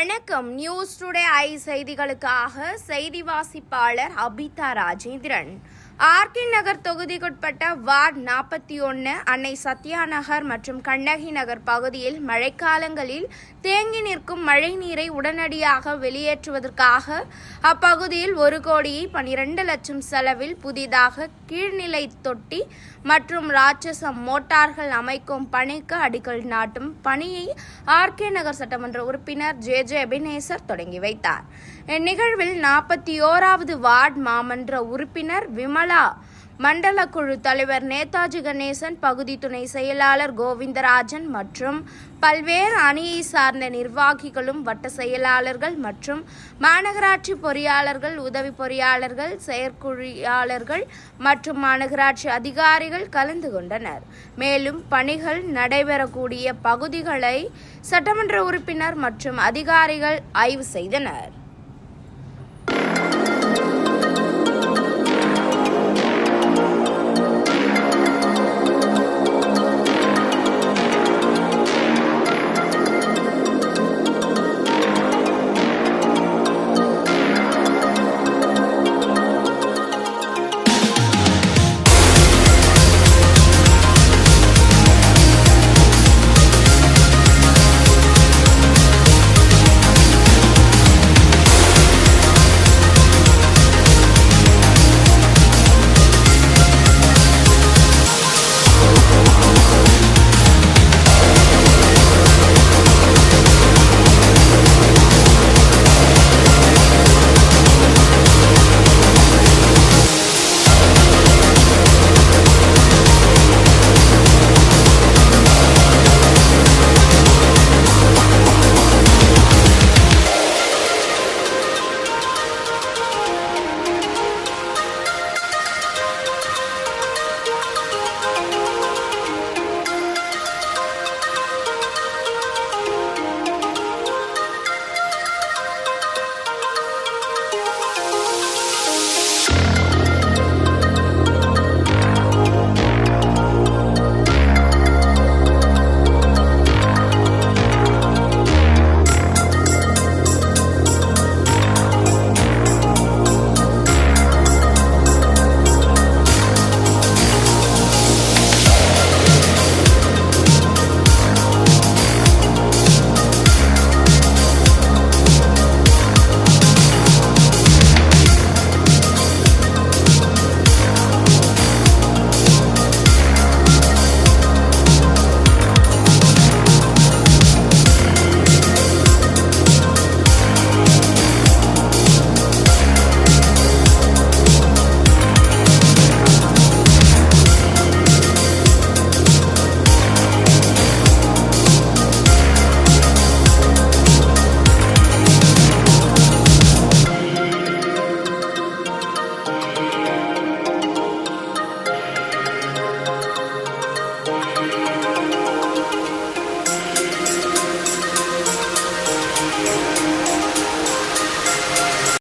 வணக்கம். News today I செய்திகளுக்காக செய்தி வாசிப்பாளர் அபிதா ராஜேந்திரன். ஆர்கே நகர் தொகுதிக்குட்பட்ட வார்டு 41 அன்னை சத்யா நகர் மற்றும் கண்ணகி நகர் பகுதியில் மழைக்காலங்களில் தேங்கி நிற்கும் மழை நீரை உடனடியாக வெளியேற்றுவதற்காக அப்பகுதியில் 1,12,00,000 செலவில் புதிதாக கீழ்நிலை தொட்டி மற்றும் ராட்சச மோட்டார்கள் அமைக்கும் பணிக்கு அடிக்கல் நாட்டும் பணியை ஆர்கே நகர் சட்டமன்ற உறுப்பினர் ஜே அபிநேசர் தொடங்கி வைத்தார். இந்நிகழ்வில் 41வது வார்டு மாமன்ற உறுப்பினர் விமலா, மண்டல குழு தலைவர் நேதாஜி கணேசன், பகுதி துணை செயலாளர் கோவிந்தராஜன் மற்றும் பல்வேறு அணியை சார்ந்த நிர்வாகிகளும் வட்ட செயலாளர்கள் மற்றும் மாநகராட்சி பொறியாளர்கள், உதவி பொறியாளர்கள், செயற்குழியாளர்கள் மற்றும் மாநகராட்சி அதிகாரிகள் கலந்து கொண்டனர். மேலும் பணிகள் நடைபெறக்கூடிய பகுதிகளை சட்டமன்ற உறுப்பினர் மற்றும் அதிகாரிகள் ஆய்வு செய்தனர்.